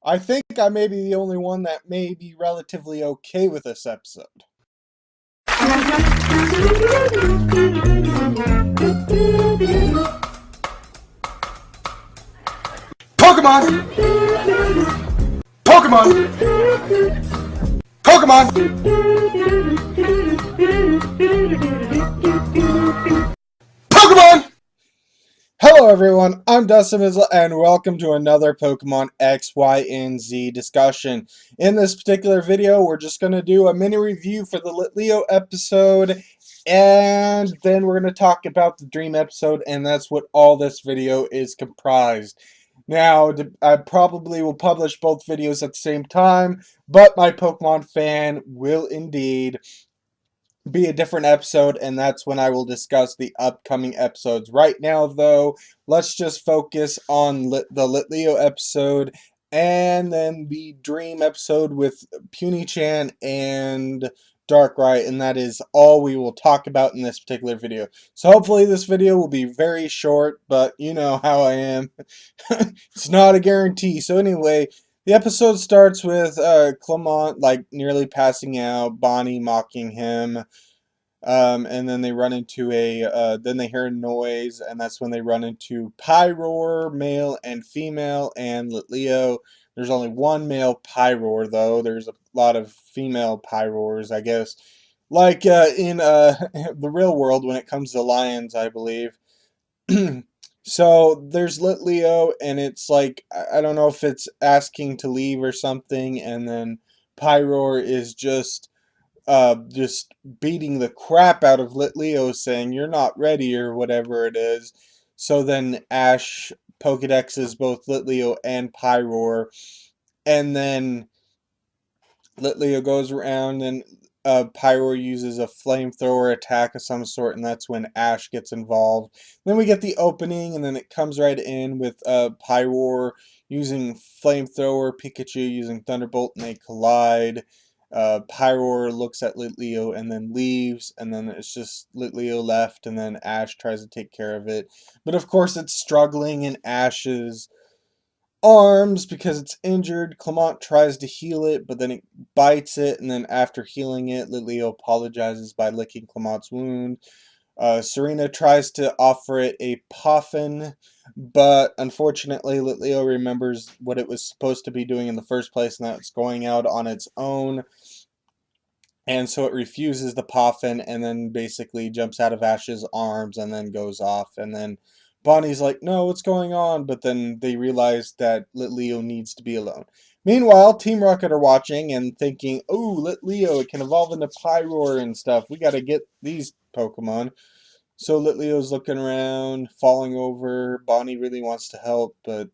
I think I may be the only one that may be relatively okay with this episode. Pokemon! Pokemon! Pokemon! Pokemon! Hello everyone, I'm Dustin Benzel, and welcome to another Pokemon X, Y, and Z discussion. In this particular video, we're just going to do a mini review for the Litleo episode, and then we're going to talk about the Dream episode, and that's what all this video is comprised. Now, I probably will publish both videos at the same time, but my Pokemon fan will indeed be a different episode, and that's when I will discuss the upcoming episodes. Right now, though, let's just focus on the Litleo episode and then the Dream episode with Puni-Chan and Darkrai, and that is all we will talk about in this particular video. So hopefully this video will be very short, but you know how I am. It's not a guarantee. So anyway, the episode starts with Clement like nearly passing out, Bonnie mocking him, and then they run into then they hear a noise, and that's when they run into Pyroar, male and female, and Litleo. There's only one male Pyroar, though. There's a lot of female Pyroars, I guess. Like in the real world when it comes to lions, I believe. So there's Litleo, and it's like, I don't know if it's asking to leave or something, and then Pyroar is just beating the crap out of Litleo, saying you're not ready or whatever it is. So then Ash Pokedexes both Litleo and Pyroar, and then Litleo goes around and Pyroar uses a flamethrower attack of some sort, and that's when Ash gets involved. Then we get the opening, and then it comes right in with Pyroar using flamethrower, Pikachu using Thunderbolt, and they collide. Pyroar looks at Litleo and then leaves, and then it's just Litleo left, and then Ash tries to take care of it. But of course it's struggling in Ash's arms because it's injured. Clement tries to heal it, but then it bites it, and then after healing it, Litleo apologizes by licking Clement's wound. Serena tries to offer it a poffin, but unfortunately Litleo remembers what it was supposed to be doing in the first place, and that's going out on its own. And so it refuses the poffin, and then basically jumps out of Ash's arms and then goes off. And then Bonnie's like, no, what's going on? But then they realize that Litleo needs to be alone. Meanwhile, Team Rocket are watching and thinking, oh, Litleo, it can evolve into Pyroar and stuff. We got to get these Pokemon. So Litleo's looking around, falling over. Bonnie really wants to help, but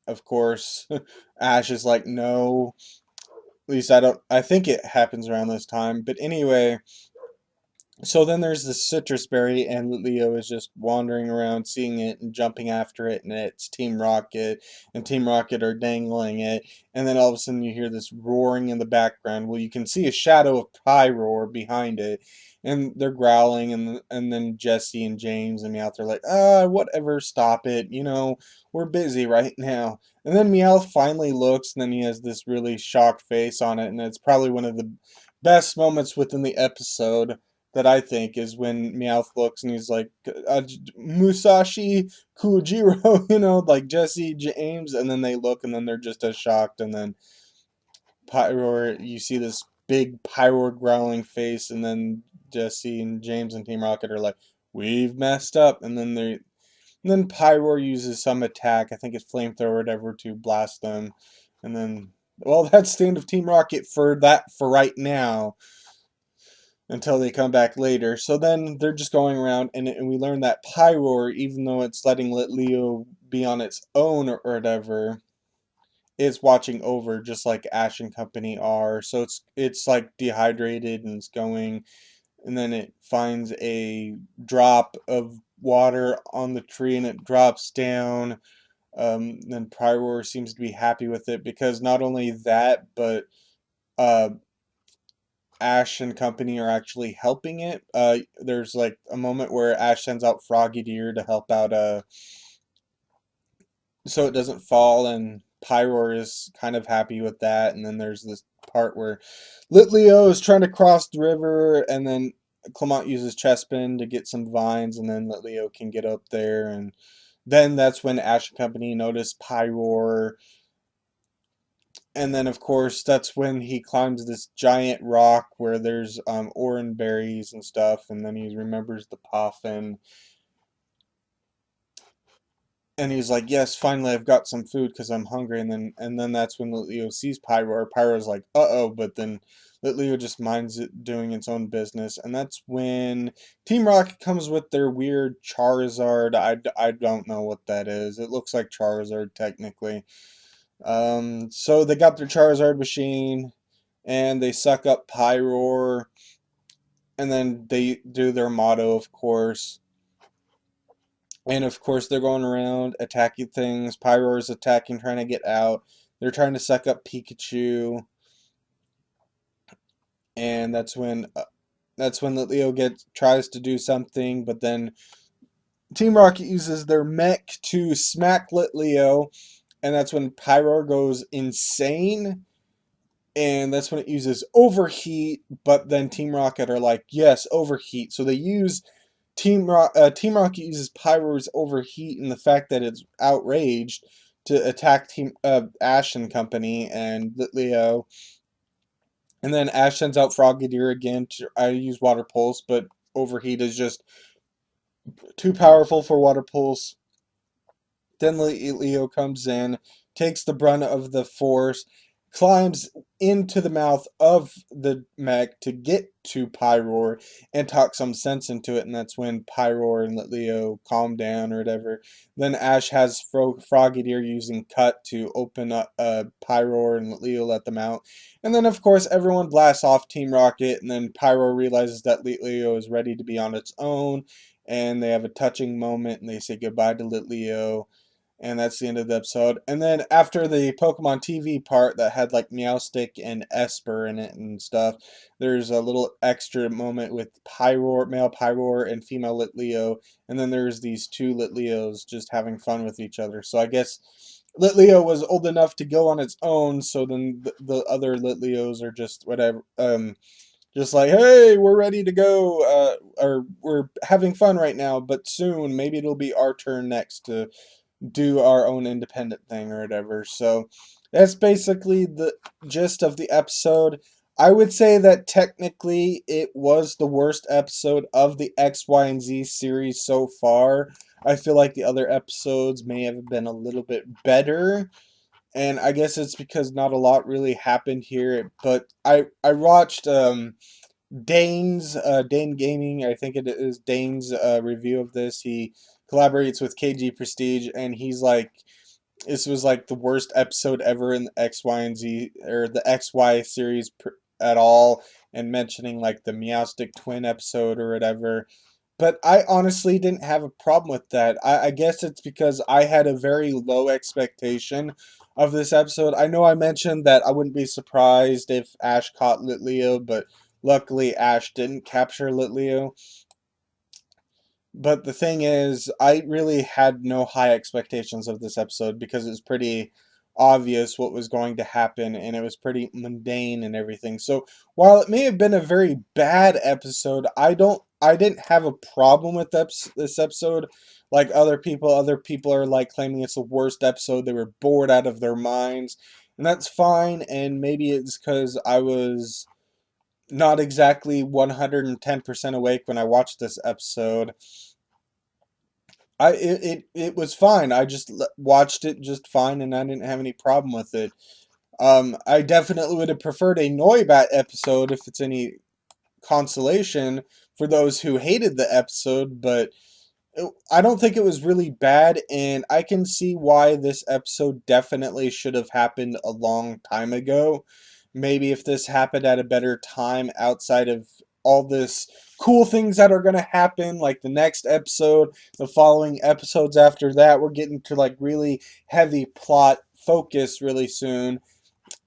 of course, Ash is like, no. At least I think it happens around this time. But anyway, so then there's the citrus berry, and Leo is just wandering around, seeing it and jumping after it, and it's Team Rocket, and Team Rocket are dangling it, and then all of a sudden you hear this roaring in the background. Well, you can see a shadow of Pyroar behind it, and they're growling, and then Jesse and James and Meowth are like, whatever, stop it, we're busy right now. And then Meowth finally looks, and then he has this really shocked face on it, and it's probably one of the best moments within the episode that I think is when Meowth looks and he's like, Musashi Kujiro, like Jesse, James, and then they look and then they're just as shocked, and then Pyroar, you see this big Pyroar growling face, and then Jesse and James and Team Rocket are like, we've messed up, and then Pyroar uses some attack, I think it's flamethrower or whatever, to blast them, and then, well, that's the end of Team Rocket for right now, until they come back later. So then they're just going around, and we learn that Pyroar, even though it's letting Litleo be on its own or whatever, is watching over, just like Ash and company are. So it's like dehydrated, and it's going, and then it finds a drop of water on the tree, and it drops down. Then Pyroar seems to be happy with it, because not only that, but Ash and company are actually helping it. There's like a moment where Ash sends out Froggy Deer to help out so it doesn't fall, and Pyroar is kind of happy with that, and then there's this part where Litleo is trying to cross the river, and then Clement uses Chespin to get some vines, and then Litleo can get up there, and then that's when Ash and Company notice Pyroar, and then of course that's when he climbs this giant rock where there's oran berries and stuff, and then he remembers the puffin, and he's like, "Yes, finally I've got some food because I'm hungry." And then that's when Litleo sees Pyro. Pyro's like, "Uh-oh," but then Litleo just minds it doing its own business, and that's when Team Rocket comes with their weird Charizard. I don't know what that is. It looks like Charizard technically. So they got their Charizard machine, and they suck up Pyroar, and then they do their motto, of course. And of course, they're going around attacking things. Pyroar is attacking, trying to get out. They're trying to suck up Pikachu, and that's when Leo tries to do something, but then Team Rocket uses their mech to smack Litleo, and that's when Pyroar goes insane, and that's when it uses overheat. But then Team Rocket are like, yes, overheat. So they use Team Rocket uses Pyroar's overheat and the fact that it's outraged to attack Team Ash and Company and Litleo. And then Ash sends out Frogadier again to use Water Pulse, but overheat is just too powerful for Water Pulse. Then Leo comes in, takes the brunt of the force, climbs into the mouth of the mech to get to Pyroar and talk some sense into it, and that's when Pyroar and Leo calm down or whatever. Then Ash has Frogadier using Cut to open up Pyroar, and Leo let them out. And then, of course, everyone blasts off Team Rocket, and then Pyroar realizes that Leo is ready to be on its own, and they have a touching moment, and they say goodbye to Litleo, and that's the end of the episode. And then after the Pokemon TV part that had like Meowstic and Esper in it and stuff, there's a little extra moment with Pyroar, male Pyroar, and female Litleo, and then there's these two Litleos just having fun with each other. So I guess Litleo was old enough to go on its own, so then the other Litleos are just whatever, just like, hey, we're ready to go, or we're having fun right now, but soon maybe it'll be our turn next to do our own independent thing or whatever. So that's basically the gist of the episode. I would say that technically it was the worst episode of the X, Y, and Z series so far. I feel like the other episodes may have been a little bit better, and I guess it's because not a lot really happened here. But I watched Dane Gaming, I think it is Dane's review of this. He collaborates with KG Prestige, and he's like, this was like the worst episode ever in the X, Y, and Z, or the XY series at all, and mentioning like the Meowstic twin episode or whatever. But I honestly didn't have a problem with that. I guess it's because I had a very low expectation of this episode. I know I mentioned that I wouldn't be surprised if Ash caught Litleo, but luckily Ash didn't capture Litleo. But the thing is, I really had no high expectations of this episode because it was pretty obvious what was going to happen, and it was pretty mundane and everything. So while it may have been a very bad episode, I didn't have a problem with this episode like other people. Other people are like claiming it's the worst episode. They were bored out of their minds, and that's fine. And maybe it's because I was not exactly 110% awake when I watched this episode. It was fine. I just watched it just fine, and I didn't have any problem with it. I definitely would have preferred a Noibat episode if it's any consolation for those who hated the episode, but I don't think it was really bad, and I can see why this episode definitely should have happened a long time ago. Maybe if this happened at a better time outside of all this cool things that are going to happen, like the next episode, the following episodes after that, we're getting to like really heavy plot focus really soon.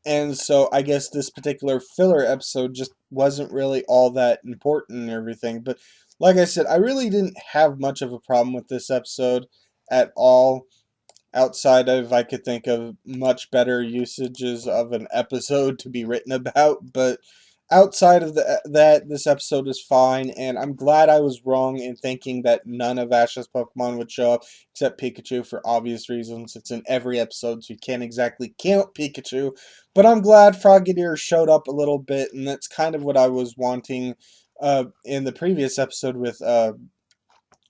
And so I guess this particular filler episode just wasn't really all that important and everything. But like I said, I really didn't have much of a problem with this episode at all. outside of, I could think of much better usages of an episode to be written about, but outside of that, this episode is fine, and I'm glad I was wrong in thinking that none of Ash's Pokemon would show up, except Pikachu for obvious reasons. It's in every episode, so you can't exactly count Pikachu, but I'm glad Frogadier showed up a little bit, and that's kind of what I was wanting in the previous episode with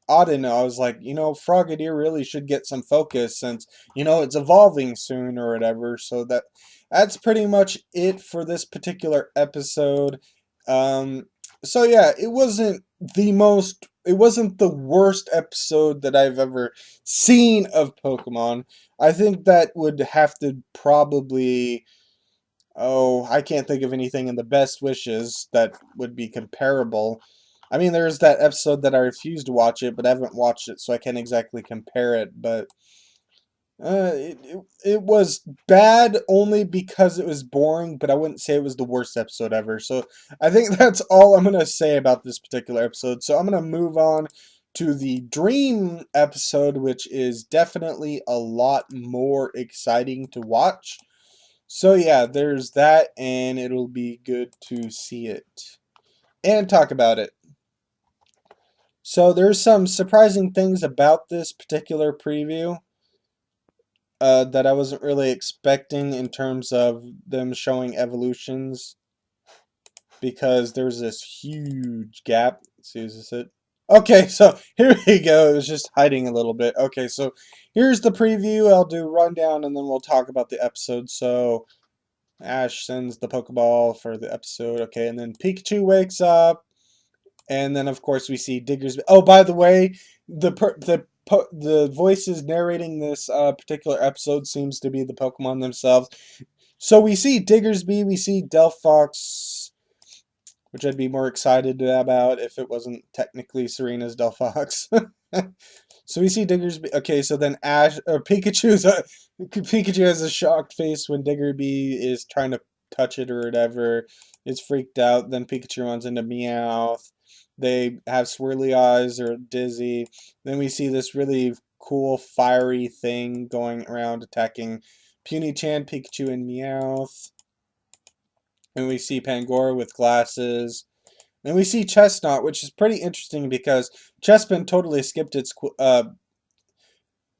Auden. I was like, Frogadier really should get some focus since, it's evolving soon or whatever. So that's pretty much it for this particular episode. Um, so yeah, it wasn't the worst episode that I've ever seen of Pokemon. I think that would have to probably, oh, I can't think of anything in the best wishes that would be comparable. I mean, there's that episode that I refused to watch it, but I haven't watched it, so I can't exactly compare it. But it was bad only because it was boring, but I wouldn't say it was the worst episode ever. So I think that's all I'm going to say about this particular episode. So I'm going to move on to the Dream episode, which is definitely a lot more exciting to watch. So yeah, there's that, and it'll be good to see it and talk about it. So there's some surprising things about this particular preview that I wasn't really expecting in terms of them showing evolutions, because there's this huge gap. Let's see, is this it? Okay, so here we go. It was just hiding a little bit. Okay, so here's the preview. I'll do rundown and then we'll talk about the episode. So Ash sends the Pokeball for the episode. Okay, and then Pikachu wakes up. And then, of course, we see Diggersby. Oh, by the way, the voices narrating this particular episode seems to be the Pokemon themselves. So we see Diggersby, we see Delphox, which I'd be more excited about if it wasn't technically Serena's Delphox. So we see Diggersby. Okay, so then Pikachu has a shocked face when Diggersby is trying to touch it or whatever. It's freaked out. Then Pikachu runs into Meowth. They have swirly eyes or dizzy. Then we see this really cool fiery thing going around attacking Puni-Chan, Pikachu, and Meowth. And we see Pangoro with glasses. And we see Chestnut, which is pretty interesting because Chespin totally skipped its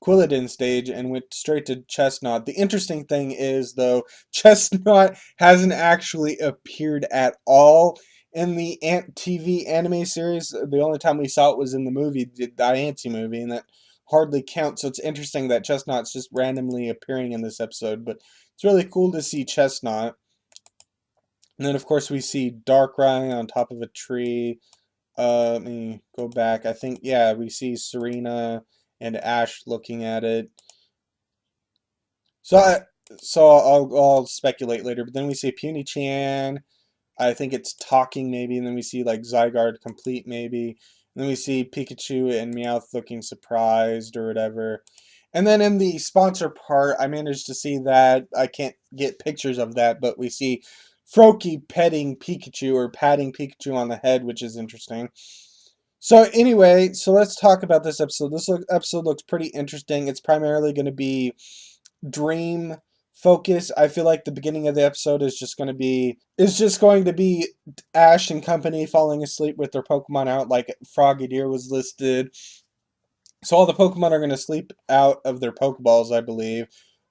Quilladin stage and went straight to Chestnut. The interesting thing is, though, Chestnut hasn't actually appeared at all in the TV anime series. The only time we saw it was in the movie, the Diancie movie, and that hardly counts. So it's interesting that Chestnut's just randomly appearing in this episode, but it's really cool to see Chestnut. And then, of course, we see Darkrai on top of a tree. Let me go back. I think, yeah, we see Serena and Ash looking at it. So I'll speculate later. But then we see Puni-Chan. I think it's talking maybe, and then we see like Zygarde complete maybe. And then we see Pikachu and Meowth looking surprised or whatever. And then in the sponsor part, I managed to see that. I can't get pictures of that, but we see Froakie petting Pikachu or patting Pikachu on the head, which is interesting. So anyway, so let's talk about this episode. This episode looks pretty interesting. It's primarily going to be Dream focus. I feel like the beginning of the episode is just going to be Ash and company falling asleep with their Pokemon out, like Frogadier was listed. So all the Pokemon are going to sleep out of their Pokeballs, I believe.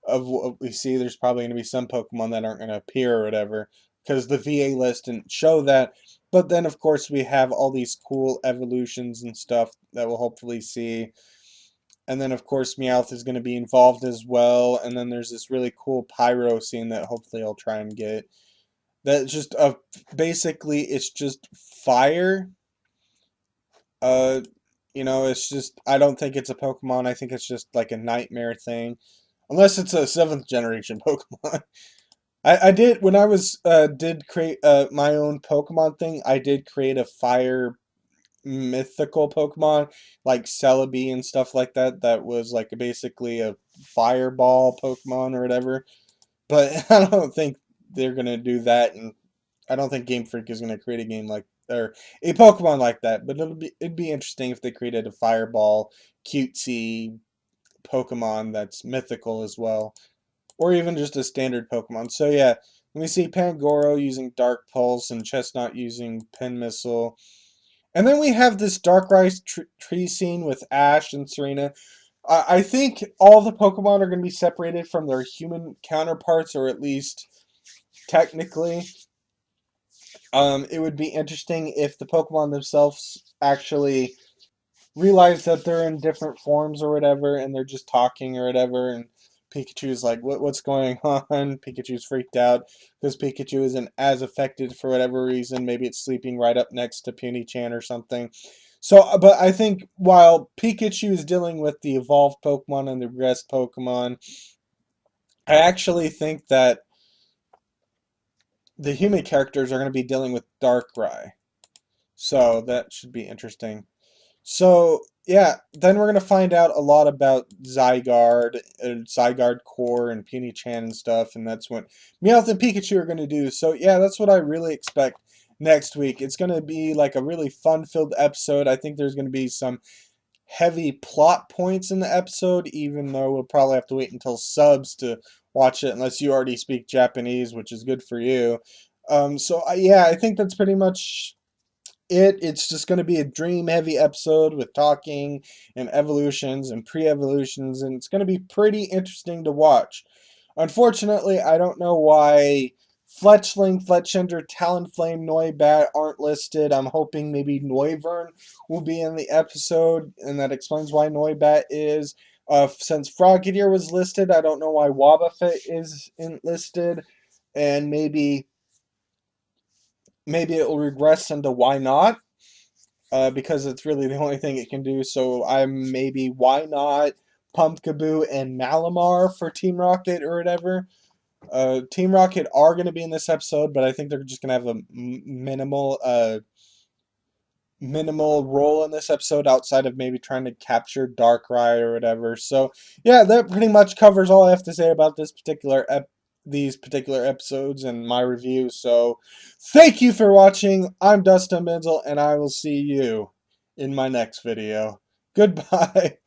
Of what we see, there's probably going to be some Pokemon that aren't going to appear or whatever, because the VA list didn't show that. But then, of course, we have all these cool evolutions and stuff that we'll hopefully see. And then, of course, Meowth is going to be involved as well. And then there's this really cool pyro scene that hopefully I'll try and get. That's just basically it's just fire. Uh, it's just, I don't think it's a Pokemon. I think it's just like a nightmare thing, unless it's a 7th generation Pokemon. I did when I was did create my own Pokemon thing. I did create a fire mythical Pokemon like Celebi and stuff like that. That was like basically a fireball Pokemon or whatever. But I don't think they're gonna do that, and I don't think Game Freak is gonna create a game like or a Pokemon like that. But it'd be interesting if they created a fireball cutesy Pokemon that's mythical as well, or even just a standard Pokemon. So yeah, we see Pangoro using Dark Pulse and Chestnut using Pin Missile. And then we have this Darkrai tree scene with Ash and Serena. I think all the Pokemon are going to be separated from their human counterparts, or at least technically. It would be interesting if the Pokemon themselves actually realize that they're in different forms or whatever, and they're just talking or whatever, and Pikachu's like, what's going on? Pikachu's freaked out because Pikachu isn't as affected for whatever reason. Maybe it's sleeping right up next to Puni-Chan or something. So, but I think while Pikachu is dealing with the evolved Pokemon and the regressed Pokemon, I actually think that the human characters are going to be dealing with Darkrai. So that should be interesting. So, yeah, then we're going to find out a lot about Zygarde Core and Puni-Chan and stuff, and that's what Meowth and Pikachu are going to do. So, yeah, that's what I really expect next week. It's going to be like a really fun-filled episode. I think there's going to be some heavy plot points in the episode, even though we'll probably have to wait until subs to watch it, unless you already speak Japanese, which is good for you. Yeah, I think that's pretty much it's just going to be a dream heavy episode with talking and evolutions and pre-evolutions, and it's going to be pretty interesting to watch. Unfortunately, I don't know why Fletchling, Fletchinder, Talonflame, Noibat aren't listed. I'm hoping maybe Noivern will be in the episode, and that explains why Noibat is. Since Frogadier was listed, I don't know why Wobbuffet isn't listed, and maybe it will regress into why not, because it's really the only thing it can do. So I'm maybe why not Pumpkaboo and Malamar for Team Rocket or whatever. Team Rocket are going to be in this episode, but I think they're just going to have a minimal role in this episode outside of maybe trying to capture Darkrai or whatever. So yeah, that pretty much covers all I have to say about these particular episodes and my review. So thank you for watching. I'm Dustin Benzel, and I will see you in my next video. Goodbye.